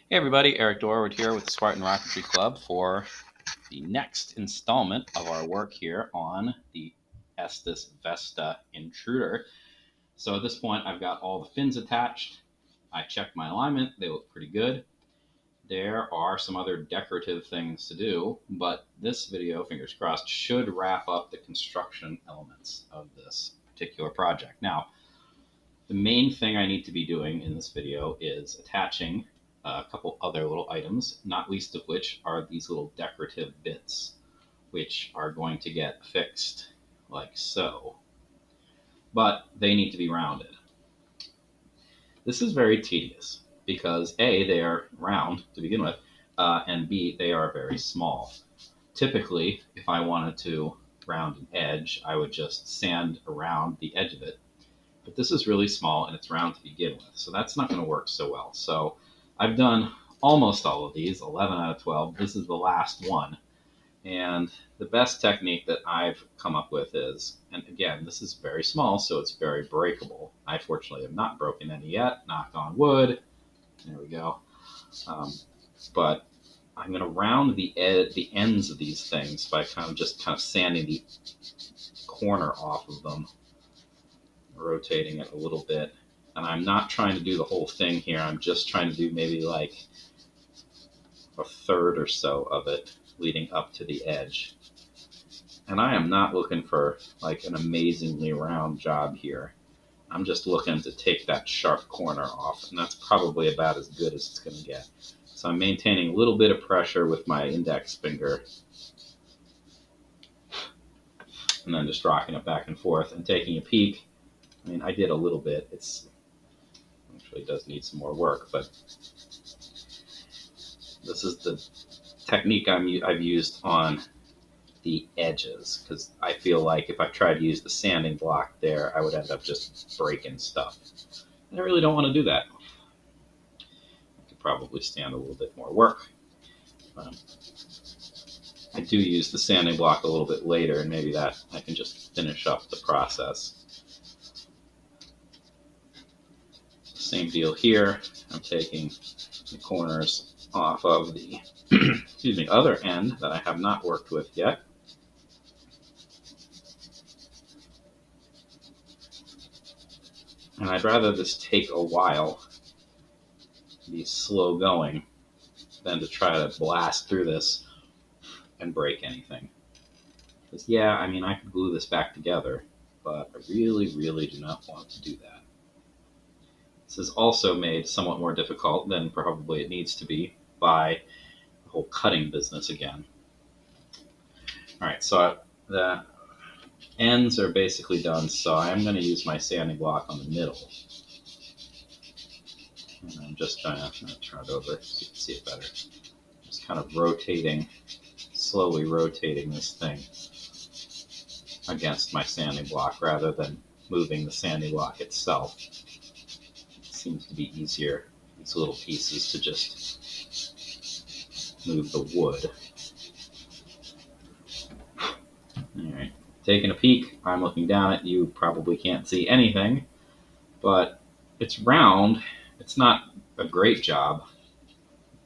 Hey everybody, Eric Dorward here with the Spartan Rocketry Club for the next installment of our work here on the Estes Vesta Intruder. So at this point I've got all the fins attached. I checked my alignment, they look pretty good. There are some other decorative things to do, but this video, fingers crossed, should wrap up the construction elements of this particular project. Now, the main thing I need to be doing in this video is attaching a couple other little items, not least of which are these little decorative bits, which are going to get fixed like so. But they need to be rounded. This is very tedious because A, they are round to begin with, and B, they are very small. Typically, if I wanted to round an edge, I would just sand around the edge of it. But this is really small and it's round to begin with, so that's not going to work so well. So I've done almost all of these, 11 out of 12. This is the last one. And the best technique that I've come up with is, and again, this is very small, so it's very breakable. I fortunately have not broken any yet, knock on wood. There we go. But I'm going to round the ends of these things by kind of sanding the corner off of them, rotating it a little bit. And I'm not trying to do the whole thing here. I'm just trying to do maybe like a third or so of it leading up to the edge. And I am not looking for like an amazingly round job here. I'm just looking to take that sharp corner off, and that's probably about as good as it's going to get. So I'm maintaining a little bit of pressure with my index finger, and then just rocking it back and forth and taking a peek. I mean, I did a little bit. It's actually does need some more work, but this is the technique I've used on the edges, because I feel like if I tried to use the sanding block there, I would end up just breaking stuff. And I really don't want to do that. I could probably stand a little bit more work. I do use the sanding block a little bit later, and maybe that I can just finish up the process. Same deal here. I'm taking the corners off of the excuse me, other end that I have not worked with yet. And I'd rather this take a while, be slow going, than to try to blast through this and break anything. Because yeah, I mean, I could glue this back together, but I really, really do not want to do that. This is also made somewhat more difficult than probably it needs to be by the whole cutting business again. All right, so the ends are basically done, so I'm going to use my sanding block on the middle. And I'm just trying to turn it over so you can see it better. Just kind of rotating, slowly rotating this thing against my sanding block rather than moving the sanding block itself. It seems to be easier, these little pieces, to just move the wood. Alright, taking a peek, I'm looking down at you, probably can't see anything, but it's round. It's not a great job.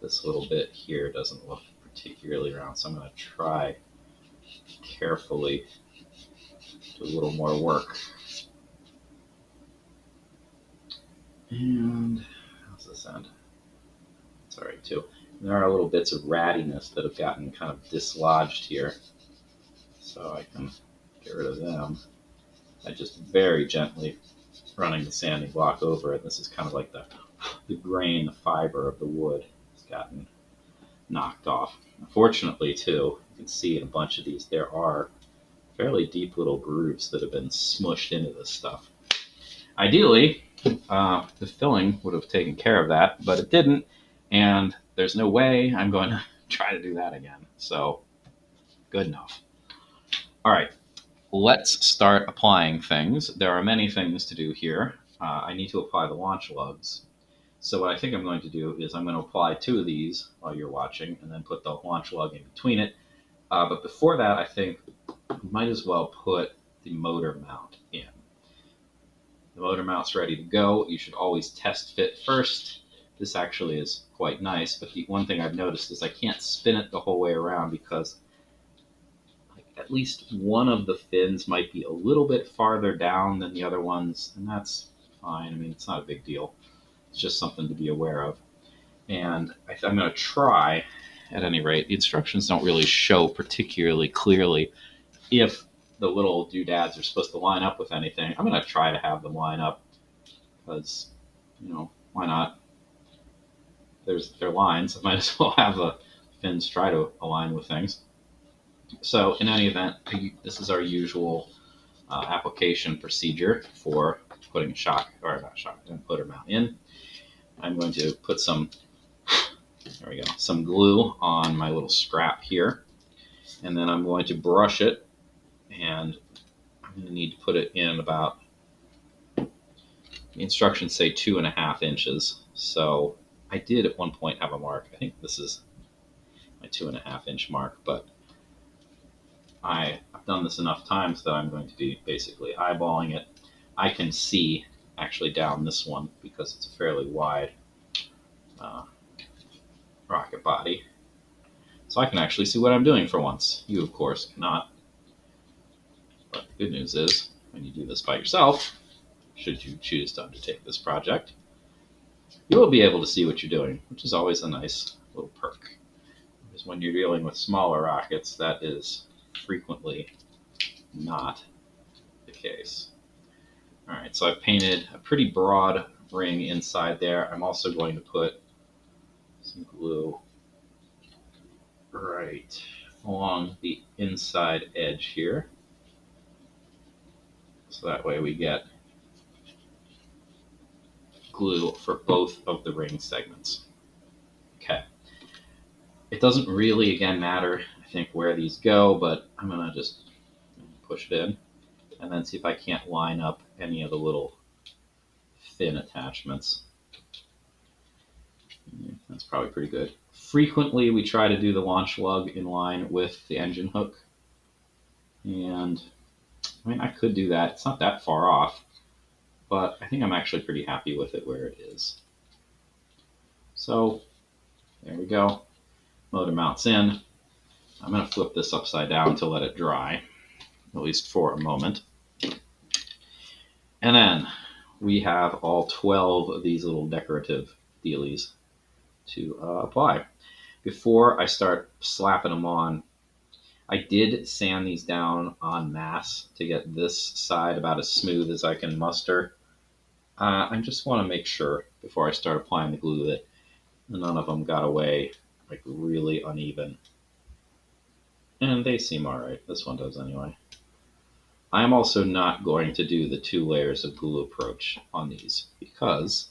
This little bit here doesn't look particularly round, so I'm going to try carefully do a little more work. And how's this end? It's all right too. There are little bits of rattiness that have gotten kind of dislodged here, so I can get rid of them by just very gently running the sanding block over it. This is kind of like the grain, the fiber of the wood has gotten knocked off. Unfortunately, too, you can see in a bunch of these there are fairly deep little grooves that have been smushed into this stuff. Ideally, the filling would have taken care of that, but it didn't, and there's no way I'm going to try to do that again. So, good enough. All right, let's start applying things. There are many things to do here. I need to apply the launch lugs. So what I think I'm going to do is I'm going to apply 2 of these while you're watching, and then put the launch lug in between it. But before that, I think we might as well put the motor mount in. The motor mount's ready to go. You should always test fit first this actually is quite nice, but the one thing I've noticed is I can't spin it the whole way around because at least one of the fins might be a little bit farther down than the other ones, and that's fine. I mean, it's not a big deal. It's just something to be aware of. And I'm going to try, at any rate, the instructions don't really show particularly clearly if the little doodads are supposed to line up with anything. I'm going to try to have them line up because, why not? They're lines. I might as well have the fins try to align with things. So in any event, this is our usual application procedure for putting putter mount in. I'm going to put some glue on my little scrap here, and then I'm going to brush it, and I'm going to need to put it in about, the instructions say 2.5 inches. So I did at one point have a mark. I think this is my 2.5 inch mark, but I've done this enough times that I'm going to be basically eyeballing it. I can see actually down this one because it's a fairly wide rocket body. So I can actually see what I'm doing for once. You, of course, cannot. But the good news is, when you do this by yourself, should you choose to undertake this project, you will be able to see what you're doing, which is always a nice little perk. Because when you're dealing with smaller rockets, that is frequently not the case. All right, so I've painted a pretty broad ring inside there. I'm also going to put some glue right along the inside edge here. So that way we get glue for both of the ring segments. Okay. It doesn't really, again, matter, I think, where these go, but I'm going to just push it in and then see if I can't line up any of the little fin attachments. That's probably pretty good. Frequently, we try to do the launch lug in line with the engine hook. And, I mean, I could do that. It's not that far off, but I think I'm actually pretty happy with it where it is. So, there we go. Motor mounts in. I'm going to flip this upside down to let it dry, at least for a moment. And then we have all 12 of these little decorative dealies to apply. Before I start slapping them on, I did sand these down en masse to get this side about as smooth as I can muster. I just want to make sure before I start applying the glue that none of them got away like really uneven. And they seem alright. This one does anyway. I'm also not going to do the 2 layers of glue approach on these because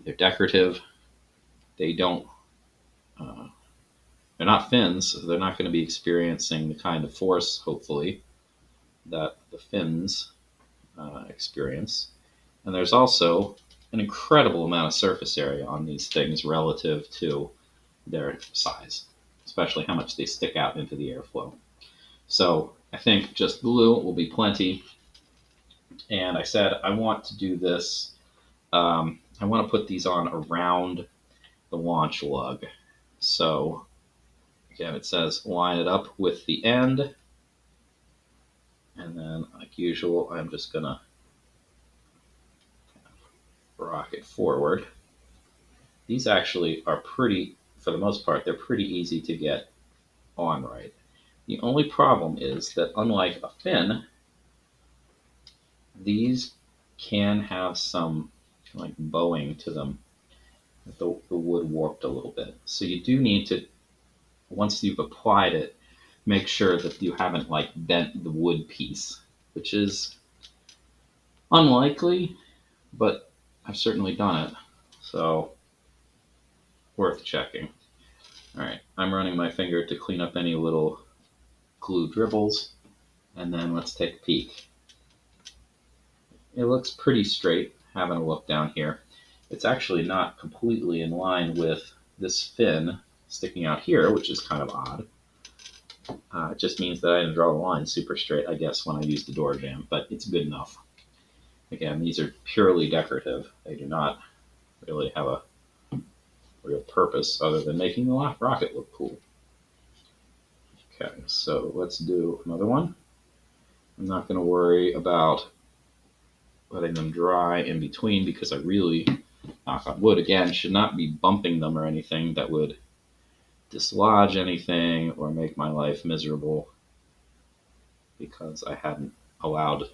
they're decorative. They don't, they're not fins. So they're not going to be experiencing the kind of force, hopefully, that the fins experience. And there's also an incredible amount of surface area on these things relative to their size, especially how much they stick out into the airflow. So I think just glue will be plenty. And I said I want to do this, I want to put these on around the launch lug. So again, it says line it up with the end. And then, like usual, I'm just going to rock it forward. These actually are pretty, for the most part, they're pretty easy to get on right. The only problem is that unlike a fin, these can have some like bowing to them. The wood warped a little bit. So you do need to, once you've applied it, make sure that you haven't like bent the wood piece, which is unlikely, but I've certainly done it. So worth checking. All right, I'm running my finger to clean up any little glue dribbles, and then let's take a peek. It looks pretty straight, having a look down here. It's actually not completely in line with this fin sticking out here, which is kind of odd. It just means that I didn't draw the line super straight, I guess, when I used the door jam, but it's good enough. Again, these are purely decorative. They do not really have a real purpose other than making the rocket look cool. Okay, so let's do another one. I'm not going to worry about letting them dry in between because I really, knock on wood again, should not be bumping them or anything that would dislodge anything or make my life miserable because I hadn't allowed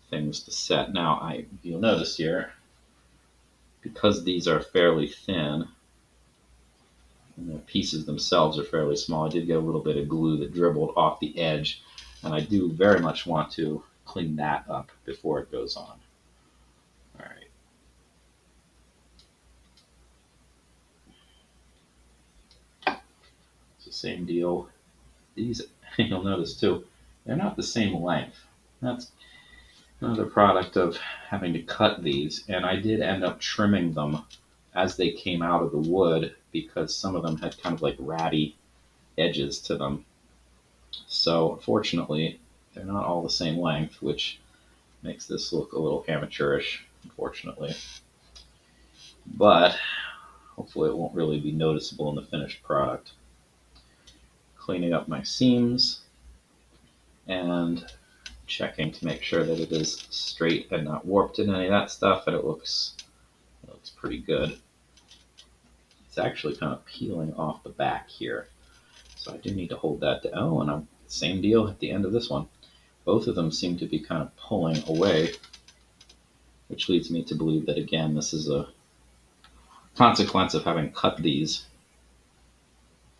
things to set. Now, you'll notice here, because these are fairly thin, and the pieces themselves are fairly small, I did get a little bit of glue that dribbled off the edge, and I do very much want to clean that up before it goes on. All right. It's the same deal. These, you'll notice too, they're not the same length. That's another product of having to cut these, and I did end up trimming them as they came out of the wood because some of them had kind of like ratty edges to them. So unfortunately, they're not all the same length, which makes this look a little amateurish, unfortunately. But hopefully it won't really be noticeable in the finished product. Cleaning up my seams and checking to make sure that it is straight and not warped in any of that stuff, and it looks pretty good. It's actually kind of peeling off the back here, so I do need to hold that down. Oh, and same deal at the end of this one. Both of them seem to be kind of pulling away, which leads me to believe that, again, this is a consequence of having cut these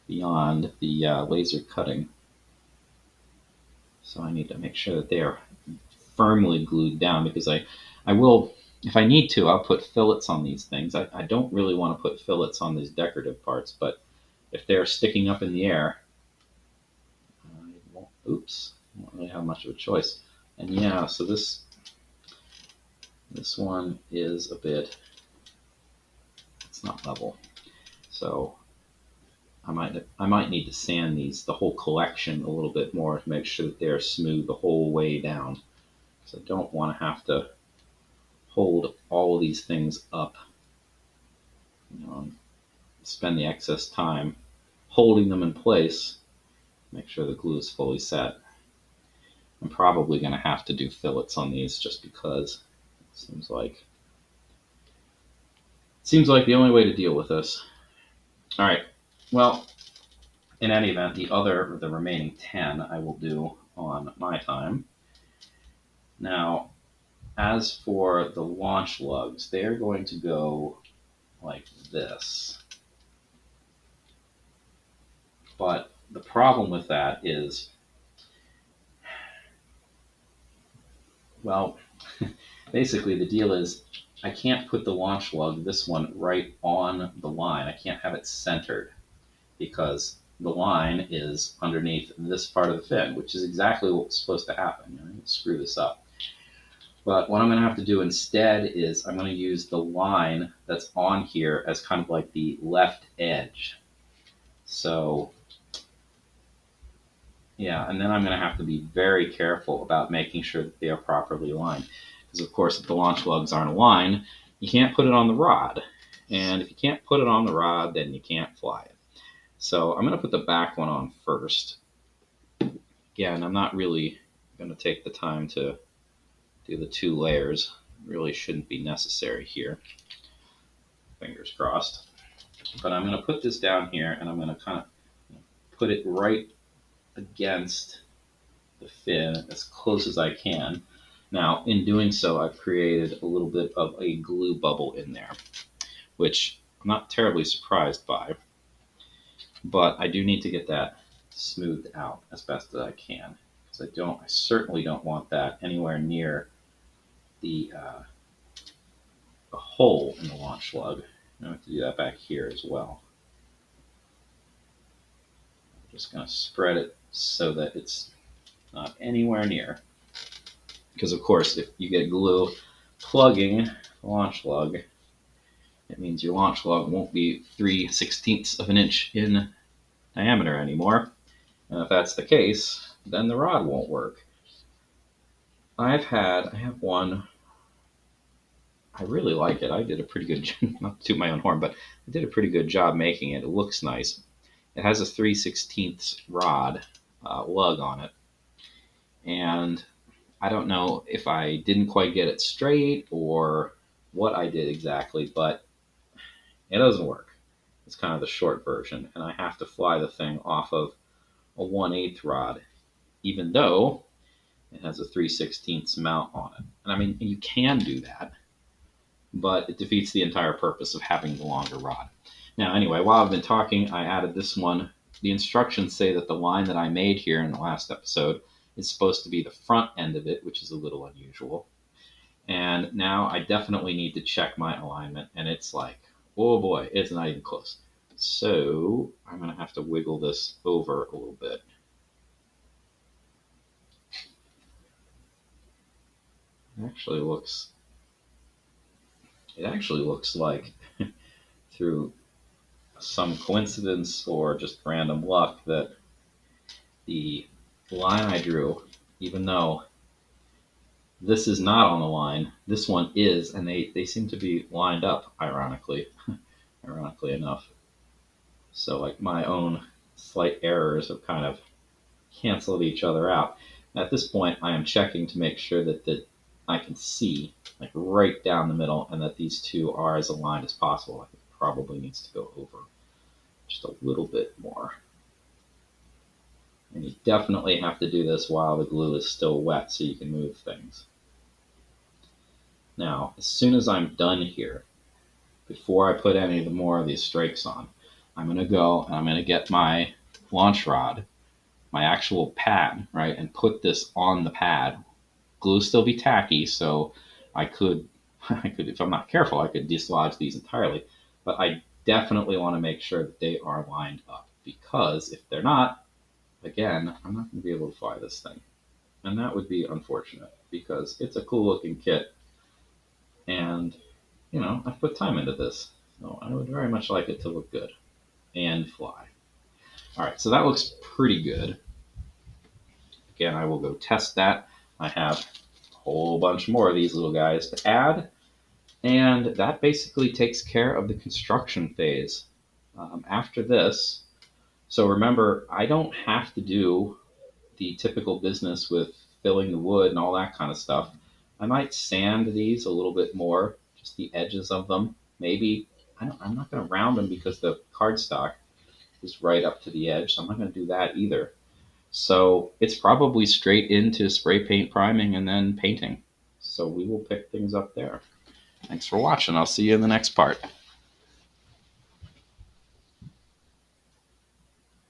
beyond the laser cutting. So I need to make sure that they are firmly glued down, because I will, if I need to, I'll put fillets on these things. I don't really want to put fillets on these decorative parts, but if they're sticking up in the air, I won't really have much of a choice. And yeah, so this one is a bit, it's not level. So I might need to sand the whole collection a little bit more to make sure that they're smooth the whole way down. So I don't want to have to hold all of these things up, spend the excess time holding them in place, make sure the glue is fully set. I'm probably going to have to do fillets on these just because it seems like the only way to deal with this. All right, well, in any event, the remaining 10 I will do on my time. Now, as for the launch lugs, they're going to go like this. But the problem with that is, well, basically the deal is I can't put the launch lug, this one, right on the line. I can't have it centered because the line is underneath this part of the fin, which is exactly what's supposed to happen. Screw this up. But what I'm going to have to do instead is I'm going to use the line that's on here as kind of like the left edge. So yeah, and then I'm going to have to be very careful about making sure that they are properly aligned. Because of course, if the launch lugs aren't aligned, you can't put it on the rod. And if you can't put it on the rod, then you can't fly it. So I'm going to put the back one on first. Again, I'm not really going to take the time to do the 2 layers. It really shouldn't be necessary here. Fingers crossed. But I'm going to put this down here, and I'm going to kind of put it right against the fin as close as I can. Now, in doing so, I've created a little bit of a glue bubble in there, which I'm not terribly surprised by, but I do need to get that smoothed out as best as I can, because I certainly don't want that anywhere near the hole in the launch lug. I have to do that back here as well. I'm just going to spread it so that it's not anywhere near. Because of course, if you get glue plugging the launch lug, it means your launch lug won't be 3/16 of an inch in diameter anymore. And if that's the case, then the rod won't work. I have one I really like it. I did a pretty good, not to toot my own horn, but I did a pretty good job making it. It looks nice. It has a 3/16 rod lug on it. And I don't know if I didn't quite get it straight or what I did exactly, but it doesn't work. It's kind of the short version, and I have to fly the thing off of a 1/8 rod, even though it has a 3/16 mount on it. And I mean, you can do that, but it defeats the entire purpose of having the longer rod. Now, anyway, while I've been talking, I added this one. The instructions say that the line that I made here in the last episode is supposed to be the front end of it, which is a little unusual. And now I definitely need to check my alignment, and it's like, oh boy, it's not even close. So I'm going to have to wiggle this over a little bit. It actually looks like through some coincidence or just random luck that the line I drew, even though this is not on the line, this one is, and they seem to be lined up, ironically enough. So like my own slight errors have kind of canceled each other out. At this point, I am checking to make sure that I can see like right down the middle, and that these two are as aligned as possible. It probably needs to go over just a little bit more. And you definitely have to do this while the glue is still wet so you can move things. Now, as soon as I'm done here, before I put any more of these strakes on, I'm going to go and I'm going to get my launch rod, my actual pad, right, and put this on the pad. Glue still be tacky, so I could, if I'm not careful, I could dislodge these entirely. But I definitely want to make sure that they are lined up, because if they're not, again, I'm not going to be able to fly this thing. And that would be unfortunate, because it's a cool looking kit. And, I've put time into this. So I would very much like it to look good and fly. All right, so that looks pretty good. Again, I will go test that. I have a whole bunch more of these little guys to add. And that basically takes care of the construction phase. After this, so remember, I don't have to do the typical business with filling the wood and all that kind of stuff. I might sand these a little bit more, just the edges of them. Maybe, I'm not going to round them because the cardstock is right up to the edge, so I'm not going to do that either. So it's probably straight into spray paint priming and then painting. So we will pick things up there. Thanks for watching. I'll see you in the next part.